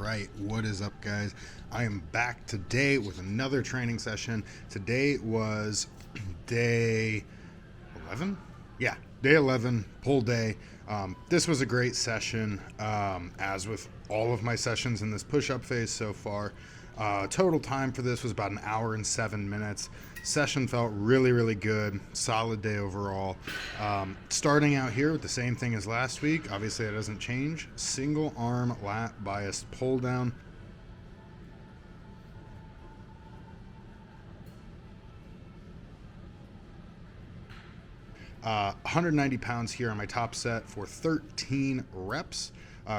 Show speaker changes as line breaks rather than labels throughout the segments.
right, what is up, guys? I am back today with another training session. Today was day 11? Yeah, day 11, pull day. This was a great session, as with all of my sessions in this push-up phase so far. Total time for this was about an hour and 7 minutes. Session felt really, really good. Solid day overall. Starting out here with the same thing as last week. Obviously, that doesn't change. Single arm lat biased pull down. Uh, 190 pounds here on my top set for 13 reps.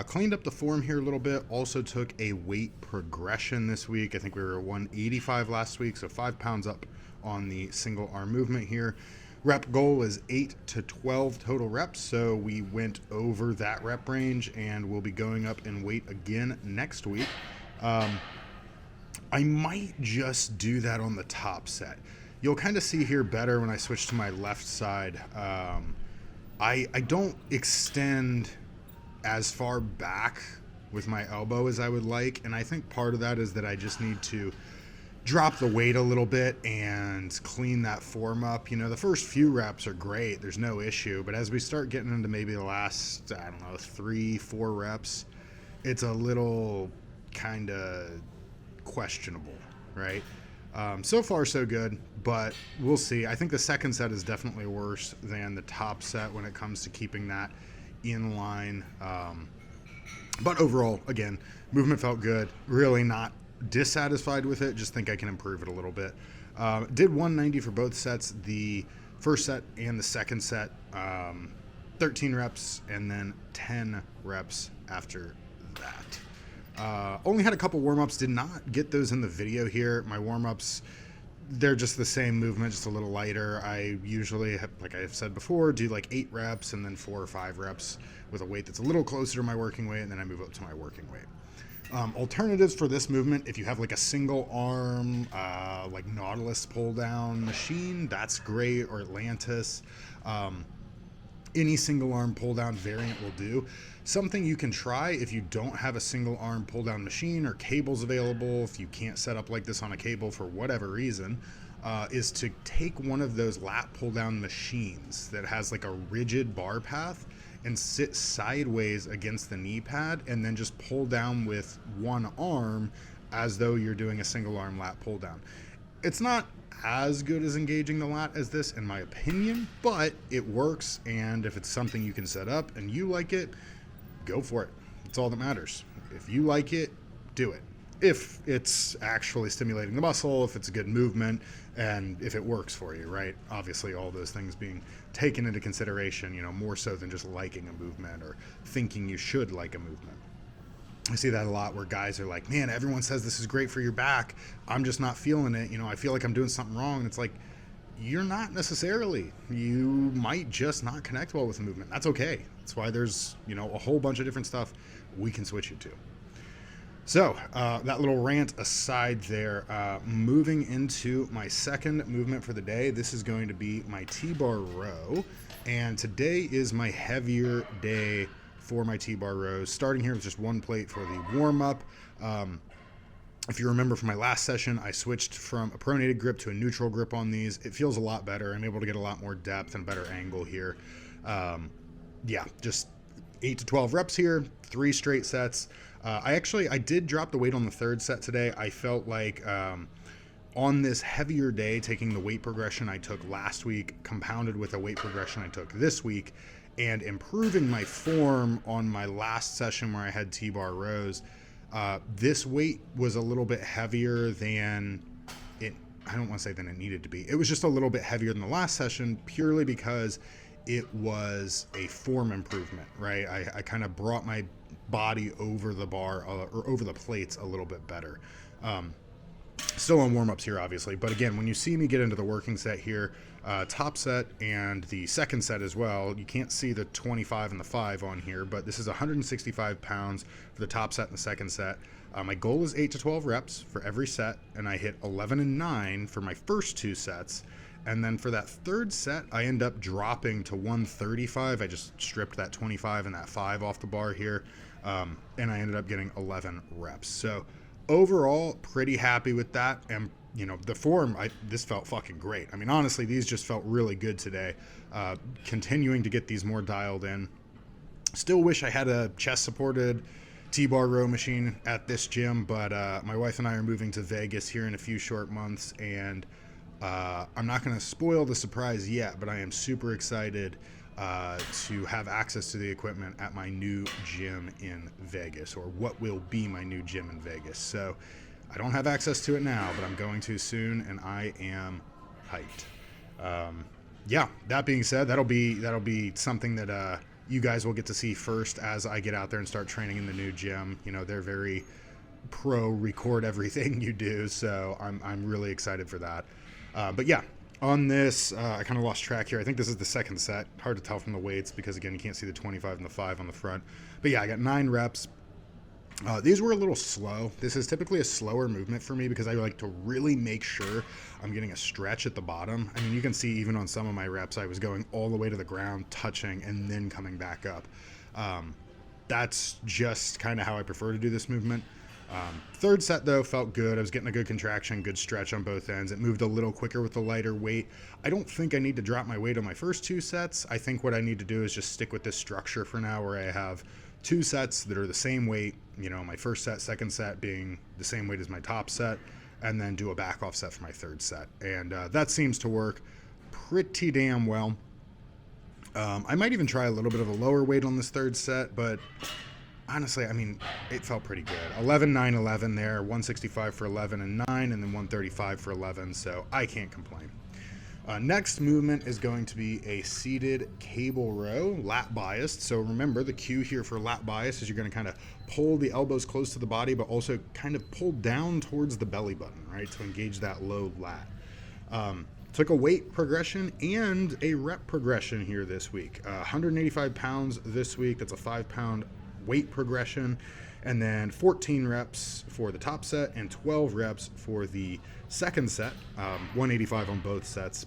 Cleaned up the form here a little bit. Also took a weight progression this week. I think we were at 185 last week, so 5 pounds up on the single arm movement here. Rep goal is 8 to 12 total reps, so we went over that rep range, and we'll be going up in weight again next week. I might just do that on the top set. You'll kind of see here better when I switch to my left side. I don't extend as far back with my elbow as I would like, and I think part of that is that I just need to drop the weight a little bit and clean that form up. You know, the first few reps are great, there's no issue, but as we start getting into maybe the last, I don't know, 3-4 reps, it's a little kind of questionable, right? So far so good, but we'll see. I think the second set is definitely worse than the top set when it comes to keeping that in line. But overall, again, movement felt good. Really not dissatisfied with it, just think I can improve it a little bit. Did 190 for both sets, the first set and the second set. 13 reps and then 10 reps after that. Only had a couple warm-ups, did not get those in the video here. My warm-ups, they're just the same movement, just a little lighter. I usually, like I've said before, do like 8 reps and then 4 or 5 reps with a weight that's a little closer to my working weight, and then I move up to my working weight. Alternatives for this movement, if you have like a single arm, like Nautilus pull down machine, that's great, or Atlantis. Any single arm pull down variant will do. Something you can try if you don't have a single arm pull down machine or cables available, if you can't set up like this on a cable for whatever reason, is to take one of those lat pull down machines that has like a rigid bar path and sit sideways against the knee pad and then just pull down with one arm as though you're doing a single arm lat pull down. It's not as good as engaging the lat as this, in my opinion, but it works, and if it's something you can set up and you like it, go for it. That's all that matters. If you like it, do it. If it's actually stimulating the muscle, if it's a good movement, and if it works for you, right? Obviously, all those things being taken into consideration, you know, more so than just liking a movement or thinking you should like a movement. I see that a lot where guys are like, man, everyone says this is great for your back. I'm just not feeling it. You know, I feel like I'm doing something wrong. And it's like, you're not necessarily. You might just not connect well with the movement. That's okay. That's why there's, you know, a whole bunch of different stuff we can switch you to. So that little rant aside there, moving into my second movement for the day. This is going to be my T-bar row. And today is my heavier day for my T-bar rows, starting here with just one plate for the warm-up. If you remember from my last session, I switched from a pronated grip to a neutral grip on these. It feels a lot better. I'm able to get a lot more depth and a better angle here. Yeah, just 8 to 12 reps here, 3 straight sets. I did drop the weight on the third set today. I felt like on this heavier day, taking the weight progression I took last week, compounded with a weight progression I took this week, and improving my form on my last session where I had T-bar rows, this weight was a little bit heavier than it, I don't want to say than it needed to be. It was just a little bit heavier than the last session purely because it was a form improvement, right? I kind of brought my body over the bar or over the plates a little bit better. Still on warm-ups here, obviously, but again, when you see me get into the working set here, top set and the second set as well, you can't see the 25 and the 5 on here, but this is 165 pounds for the top set and the second set. My goal is 8 to 12 reps for every set, and I hit 11 and 9 for my first 2 sets. And then for that third set, I end up dropping to 135. I just stripped that 25 and that 5 off the bar here. And I ended up getting 11 reps. So overall, pretty happy with that. And the form, this felt fucking great. I mean, honestly, these just felt really good today. Continuing to get these more dialed in. Still wish I had a chest supported T-bar row machine at this gym, but my wife and I are moving to Vegas here in a few short months, and I'm not going to spoil the surprise yet, but I am super excited to have access to the equipment at my new gym in Vegas, or what will be my new gym in Vegas. So I don't have access to it now, but I'm going to soon, and I am hyped. Yeah, that being said, that'll be something that you guys will get to see first as I get out there and start training in the new gym. They're very pro record everything you do, so I'm really excited for that. But yeah, on this, I kind of lost track here. I think this is the second set. Hard to tell from the weights because, again, you can't see the 25 and the 5 on the front. But yeah, I got 9 reps. These were a little slow. This is typically a slower movement for me because I like to really make sure I'm getting a stretch at the bottom. I mean, you can see even on some of my reps, I was going all the way to the ground, touching, and then coming back up. That's just kind of how I prefer to do this movement. Third set, though, felt good. I was getting a good contraction, good stretch on both ends. It moved a little quicker with the lighter weight. I don't think I need to drop my weight on my first 2 sets. I think what I need to do is just stick with this structure for now, where I have 2 sets that are the same weight, my first set, second set being the same weight as my top set, and then do a back off set for my third set. And that seems to work pretty damn well. I might even try a little bit of a lower weight on this third set, but honestly, I mean, it felt pretty good. 11, 9, 11 there, 165 for 11 and 9, and then 135 for 11, so I can't complain. Next movement is going to be a seated cable row, lat biased. So remember, the cue here for lat bias is you're going to kind of pull the elbows close to the body, but also kind of pull down towards the belly button, right, to engage that low lat. Took a weight progression and a rep progression here this week. 185 pounds this week. That's a 5-pound weight progression. And then 14 reps for the top set and 12 reps for the second set. 185 on both sets.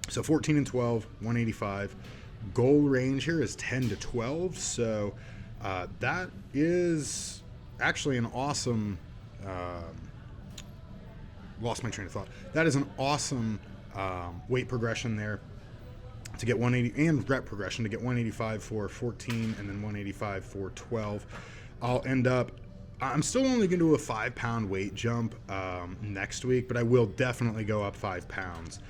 So 14 and 12, 185. Goal range here is 10 to 12. So that is actually an awesome... lost my train of thought. That is an awesome weight progression there to get 180, and rep progression to get 185 for 14 and then 185 for 12. I'm still only going to do a 5-pound weight jump next week, but I will definitely go up 5 pounds.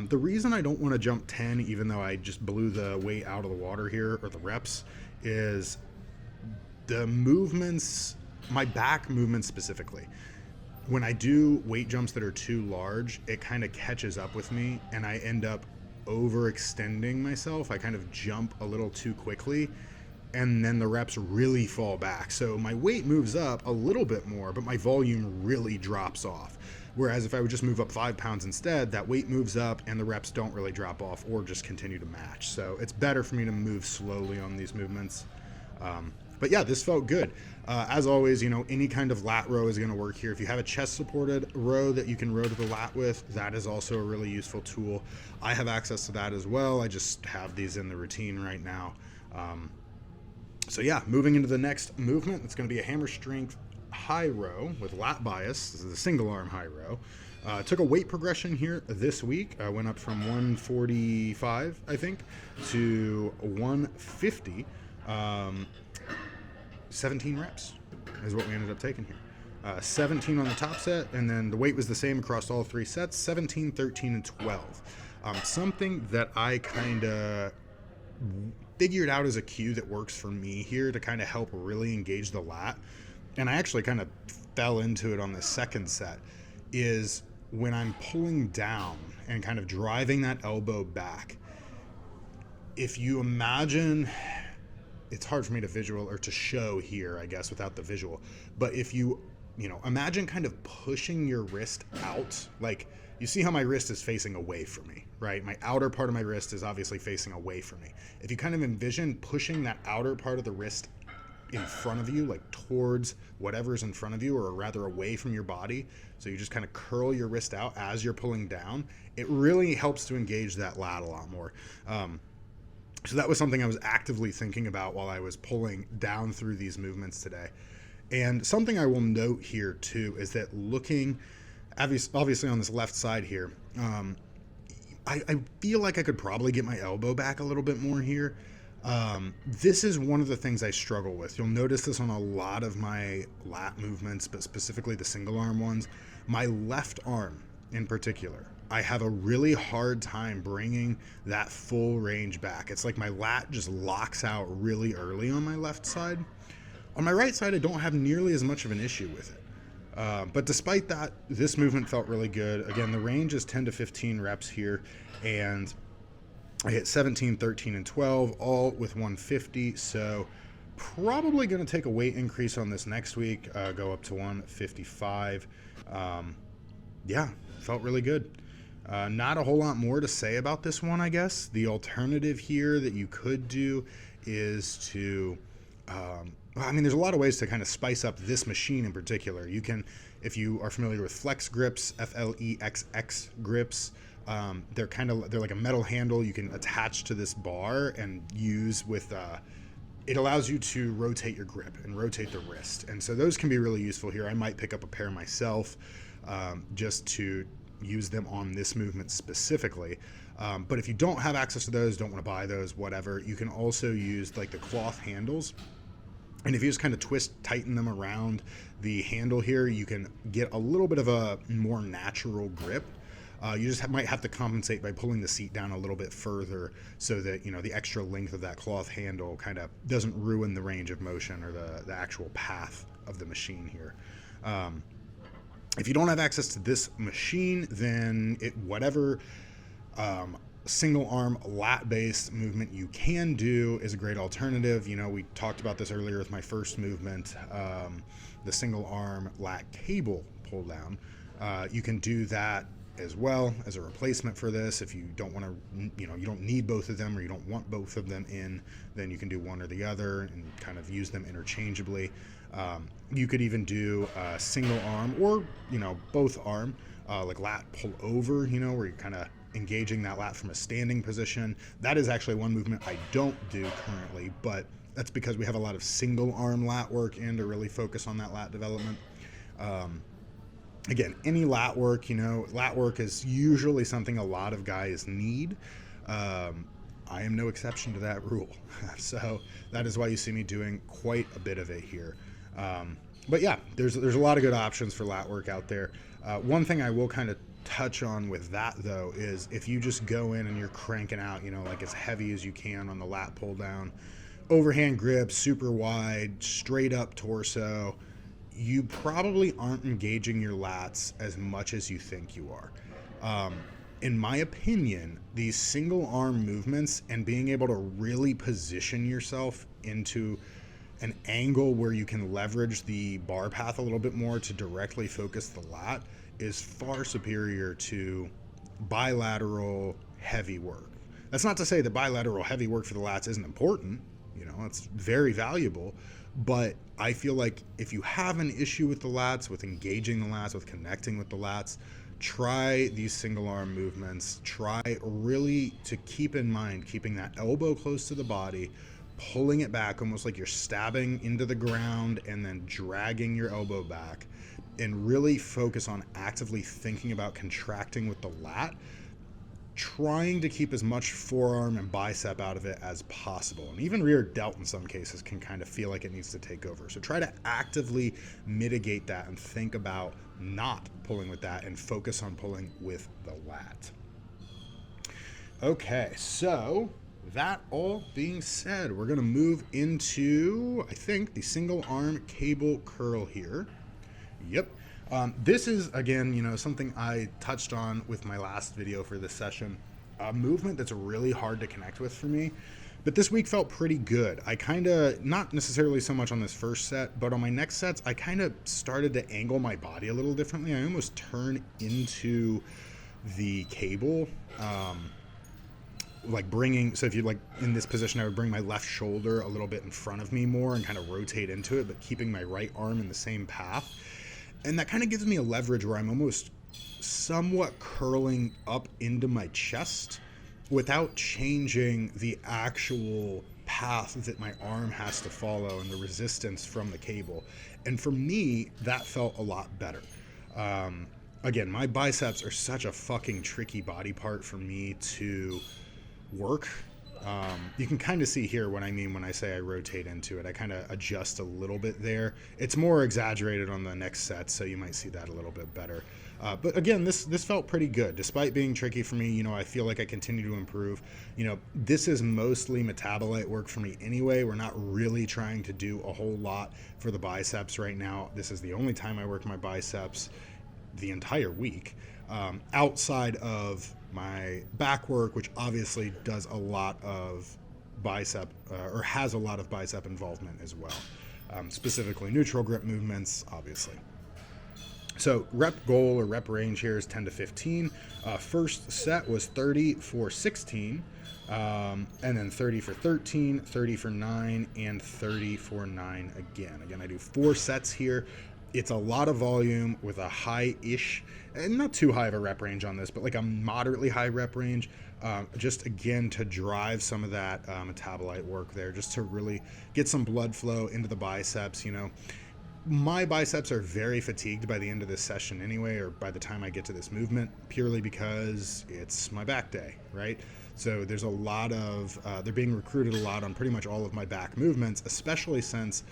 The reason I don't want to jump 10, even though I just blew the weight out of the water here, or the reps, is the movements, my back movements specifically. When I do weight jumps that are too large, it kind of catches up with me and I end up overextending myself. I kind of jump a little too quickly and then the reps really fall back. So my weight moves up a little bit more, but my volume really drops off. Whereas if I would just move up 5 pounds instead, that weight moves up and the reps don't really drop off or just continue to match. So it's better for me to move slowly on these movements. But yeah, this felt good. As always, any kind of lat row is going to work here. If you have a chest supported row that you can row to the lat with, that is also a really useful tool. I have access to that as well. I just have these in the routine right now. So yeah, moving into the next movement, it's going to be a hammer strength high row with lat bias. This is a single arm high row. Took a weight progression here this week. I went up from 145, I think, to 150. 17 reps is what we ended up taking here. 17 on the top set, and then the weight was the same across all 3 sets, 17, 13, and 12. Something that I kind of figured out as a cue that works for me here to kind of help really engage the lat, and I actually kind of fell into it on the second set, is when I'm pulling down and kind of driving that elbow back. If you imagine... It's hard for me to visual or to show here, I guess, without the visual. But if you imagine kind of pushing your wrist out, like you see how my wrist is facing away from me, right? My outer part of my wrist is obviously facing away from me. If you kind of envision pushing that outer part of the wrist in front of you, like towards whatever's in front of you, or rather away from your body, so you just kind of curl your wrist out as you're pulling down, it really helps to engage that lat a lot more. So that was something I was actively thinking about while I was pulling down through these movements today. And something I will note here too is that looking obviously on this left side here, I feel like I could probably get my elbow back a little bit more here. This is one of the things I struggle with. You'll notice this on a lot of my lat movements, but specifically the single arm ones. My left arm in particular, I have a really hard time bringing that full range back. It's like my lat just locks out really early on my left side. On my right side, I don't have nearly as much of an issue with it. But despite that, this movement felt really good. Again, the range is 10 to 15 reps here, and I hit 17, 13, and 12, all with 150. So probably going to take a weight increase on this next week, go up to 155. Yeah, felt really good. Not a whole lot more to say about this one, I guess. The alternative here that you could do is to... I mean, there's a lot of ways to kind of spice up this machine in particular. You can, if you are familiar with flex grips, FLEXX grips, they're like a metal handle you can attach to this bar and use with, it allows you to rotate your grip and rotate the wrist. And so those can be really useful here. I might pick up a pair myself just to use them on this movement specifically. But if you don't have access to those, don't want to buy those, whatever, you can also use like the cloth handles. And if you just kind of tighten them around the handle here, you can get a little bit of a more natural grip. You just might have to compensate by pulling the seat down a little bit further so that, you know, the extra length of that cloth handle kind of doesn't ruin the range of motion or the actual path of the machine here. If you don't have access to this machine, then whatever single arm lat based movement you can do is a great alternative. You know, we talked about this earlier with my first movement, the single arm lat cable pull down. You can do that as well as a replacement for this. If you don't want to, you know, you don't need both of them or you don't want both of them in, then you can do one or the other and kind of use them interchangeably. You could even do a single arm or, you know, both arm, like lat pull over, you know, where you're kind of engaging that lat from a standing position. That is actually one movement I don't do currently, but that's because we have a lot of single arm lat work and to really focus on that lat development. Again, any lat work, you know, lat work is usually something a lot of guys need. I am no exception to that rule. So that is why you see me doing quite a bit of it here. But yeah, there's a lot of good options for lat work out there. One thing I will kind of touch on with that though is if you just go in and you're cranking out, you know, like as heavy as you can on the lat pull down, overhand grip, super wide, straight up torso, you probably aren't engaging your lats as much as you think you are. In my opinion, these single arm movements and being able to really position yourself into an angle where you can leverage the bar path a little bit more to directly focus the lat is far superior to bilateral heavy work. That's not to say that bilateral heavy work for the lats isn't important. You know, it's very valuable. But I feel like if you have an issue with the lats, with engaging the lats, with connecting with the lats, try these single arm movements. Try really to keep in mind keeping that elbow close to the body, pulling it back almost like you're stabbing into the ground and then dragging your elbow back, and really focus on actively thinking about contracting with the lat, trying to keep as much forearm and bicep out of it as possible. And even rear delt in some cases can kind of feel like it needs to take over. So try to actively mitigate that and think about not pulling with that and focus on pulling with the lat. Okay, so that all being said, we're going to move into, I think, the single arm cable curl here. Yep. This is, again, you know, something I touched on with my last video for this session. A movement that's really hard to connect with for me, but this week felt pretty good. I kind of, not necessarily so much on this first set, but on my next sets, I kind of started to angle my body a little differently. I almost turn into the cable, like bringing, so if you like in this position, I would bring my left shoulder a little bit in front of me more and kind of rotate into it, but keeping my right arm in the same path. And that kind of gives me a leverage where I'm almost somewhat curling up into my chest without changing the actual path that my arm has to follow and the resistance from the cable. And for me, that felt a lot better. Again, my biceps are such a fucking tricky body part for me to work. You can kind of see here what I mean when I say I rotate into it. I kind of adjust a little bit there. It's more exaggerated on the next set, so you might see that a little bit better. But again, this felt pretty good. Despite being tricky for me, I feel like I continue to improve. This is mostly metabolite work for me anyway. We're not really trying to do a whole lot for the biceps right now. This is the only time I work my biceps the entire week, outside of my back work, which obviously does a lot of bicep or has a lot of bicep involvement as well, specifically neutral grip movements, obviously. So rep goal or rep range here is 10 to 15. First set was 30 for 16, and then 30 for 13, 30 for 9, and 30 for 9 again. Again, I do 4 sets here. It's a lot of volume with a high-ish, and not too high of a rep range on this, but like a moderately high rep range, just again to drive some of that metabolite work there, just to really get some blood flow into the biceps. My biceps are very fatigued by the end of this session anyway, or by the time I get to this movement, purely because it's my back day, right? So there's a lot of, they're being recruited a lot on pretty much all of my back movements, especially since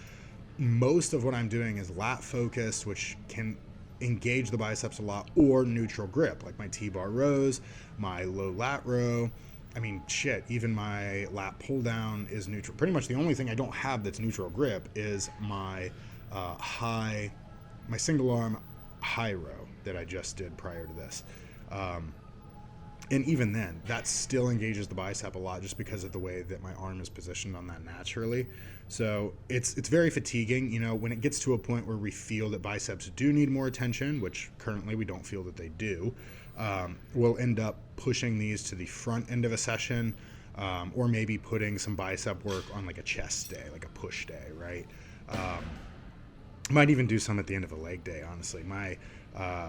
most of what I'm doing is lat focused, which can engage the biceps a lot, or neutral grip, like my T-bar rows, my low lat row. I mean, shit, even my lat pull down is neutral. Pretty much the only thing I don't have that's neutral grip is my my single arm high row that I just did prior to this. And even then, that still engages the bicep a lot just because of the way that my arm is positioned on that naturally. So it's very fatiguing. When it gets to a point where we feel that biceps do need more attention, which currently we don't feel that they do, we'll end up pushing these to the front end of a session, or maybe putting some bicep work on like a chest day, like a push day, right? Might even do some at the end of a leg day, honestly. My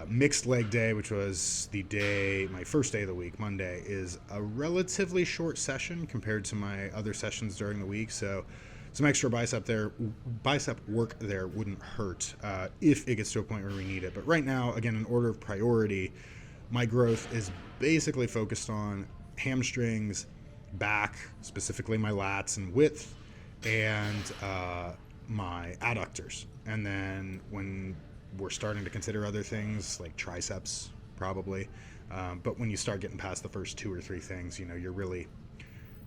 mixed leg day, which was my first day of the week, Monday, is a relatively short session compared to my other sessions during the week. So some extra bicep work there wouldn't hurt if it gets to a point where we need it. But right now, again, in order of priority, my growth is basically focused on hamstrings, back, specifically my lats and width, and my adductors. And then when we're starting to consider other things like triceps, probably. But when you start getting past the first 2 or 3 things, you're really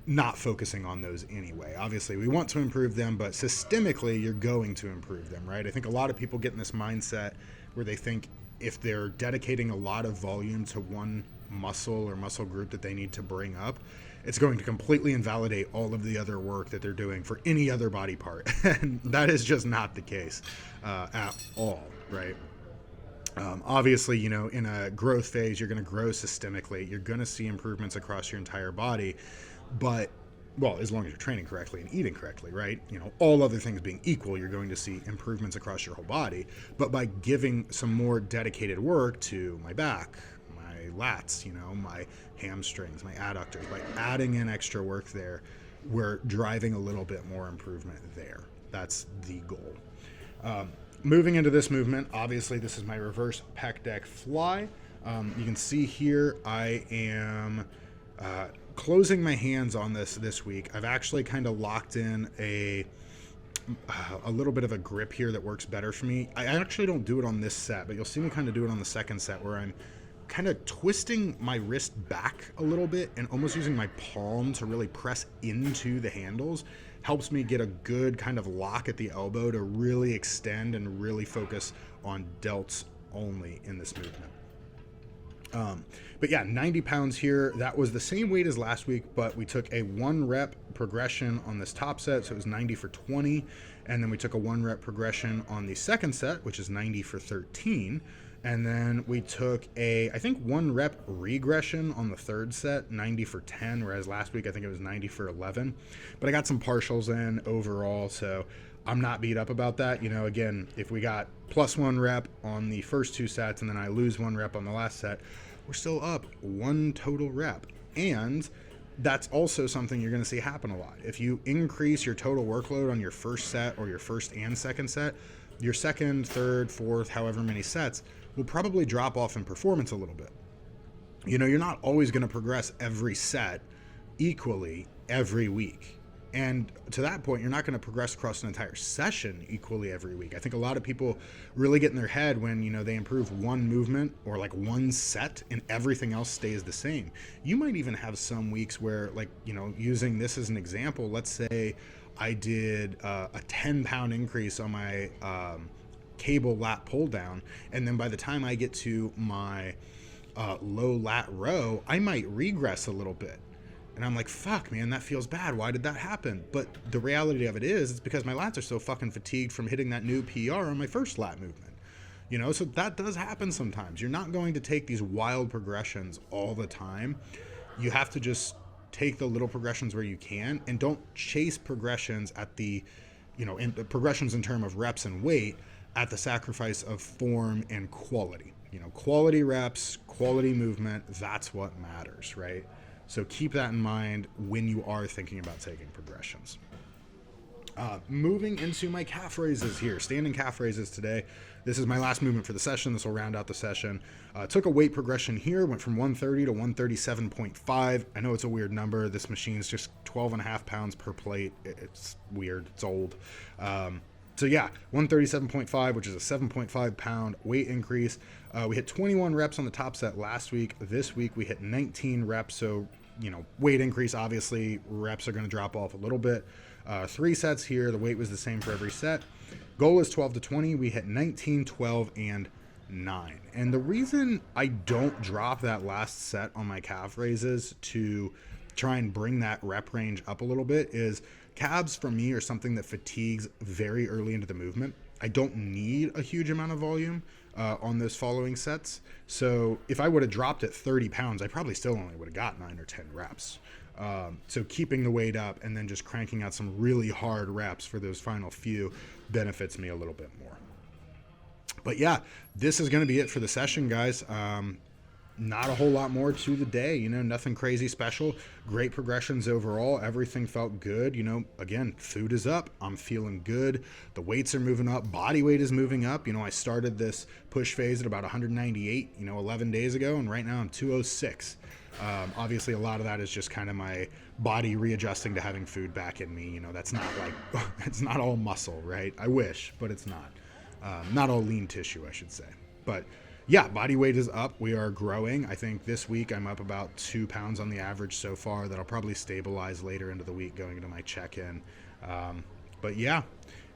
not focusing on those anyway. Obviously, we want to improve them, but systemically, you're going to improve them, right? I think a lot of people get in this mindset where they think if they're dedicating a lot of volume to one muscle or muscle group that they need to bring up, it's going to completely invalidate all of the other work that they're doing for any other body part. And that is just not the case at all, right? Obviously, in a growth phase, you're going to grow systemically. You're going to see improvements across your entire body. But, well, as long as you're training correctly and eating correctly, right? All other things being equal, you're going to see improvements across your whole body. But by giving some more dedicated work to my back, my lats, my hamstrings, my adductors, by adding in extra work there, we're driving a little bit more improvement there. That's the goal. Moving into this movement, obviously this is my reverse pec deck fly. You can see here I am closing my hands on this week. I've actually kind of locked in a little bit of a grip here that works better for me. I actually don't do it on this set, but you'll see me kind of do it on the second set, where I'm kind of twisting my wrist back a little bit and almost using my palm to really press into the handles. Helps me get a good kind of lock at the elbow to really extend and really focus on delts only in this movement. But yeah, 90 pounds here. That was the same weight as last week, but we took a 1 rep progression on this top set, so it was 90 for 20. And then we took a 1 rep progression on the second set, which is 90 for 13. And then we took I think 1 rep regression on the third set, 90 for 10, whereas last week I think it was 90 for 11. But I got some partials in overall, so I'm not beat up about that. Again, if we got plus 1 rep on the first 2 sets and then I lose 1 rep on the last set, we're still up 1 total rep. And that's also something you're going to see happen a lot. If you increase your total workload on your first set or your first and second set, your second, third, fourth, however many sets will probably drop off in performance a little bit. You're not always going to progress every set equally every week. And to that point, you're not going to progress across an entire session equally every week. I think a lot of people really get in their head when, they improve one movement or like one set and everything else stays the same. You might even have some weeks where, like, using this as an example, let's say I did a 10-pound increase on my cable lat pull down. And then by the time I get to my low lat row, I might regress a little bit. And I'm like, fuck, man, that feels bad. Why did that happen? But the reality of it is, it's because my lats are so fucking fatigued from hitting that new PR on my first lat movement. So that does happen sometimes. You're not going to take these wild progressions all the time. You have to just take the little progressions where you can, and don't chase progressions at the, progressions in terms of reps and weight at the sacrifice of form and quality. Quality reps, quality movement, that's what matters, right? So keep that in mind when you are thinking about taking progressions. Moving into my calf raises here, standing calf raises today. This is my last movement for the session. This will round out the session. Took a weight progression here, went from 130 to 137.5. I know it's a weird number. This machine's just 12 and a half pounds per plate. It's weird. It's old. So yeah, 137.5, which is a 7.5 pound weight increase. We hit 21 reps on the top set last week. This week we hit 19 reps. So, weight increase, obviously reps are going to drop off a little bit. 3 sets here. The weight was the same for every set. Goal is 12 to 20. We hit 19, 12, and 9. And the reason I don't drop that last set on my calf raises to try and bring that rep range up a little bit is calves for me are something that fatigues very early into the movement. I don't need a huge amount of volume on those following sets. So if I would have dropped at 30 pounds, I probably still only would have got 9 or 10 reps. So keeping the weight up and then just cranking out some really hard reps for those final few benefits me a little bit more. But yeah, this is going to be it for the session, guys. Not a whole lot more to the day, nothing crazy special. Great progressions overall. Everything felt good. Again, food is up. I'm feeling good. The weights are moving up. Body weight is moving up. I started this push phase at about 198, 11 days ago, and right now I'm 206. Obviously, a lot of that is just kind of my body readjusting to having food back in me. That's not like, it's not all muscle, right? I wish, but it's not. Not all lean tissue, I should say. But yeah, body weight is up. We are growing. I think this week I'm up about 2 pounds on the average so far. That'll probably stabilize later into the week going into my check-in. But yeah,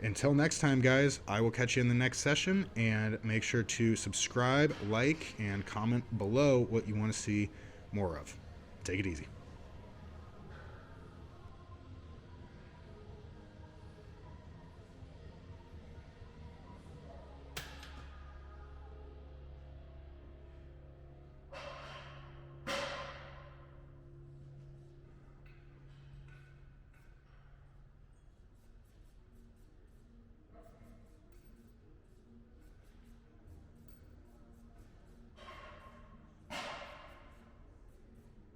until next time, guys, I will catch you in the next session, and make sure to subscribe, like, and comment below what you want to see more of. Take it easy.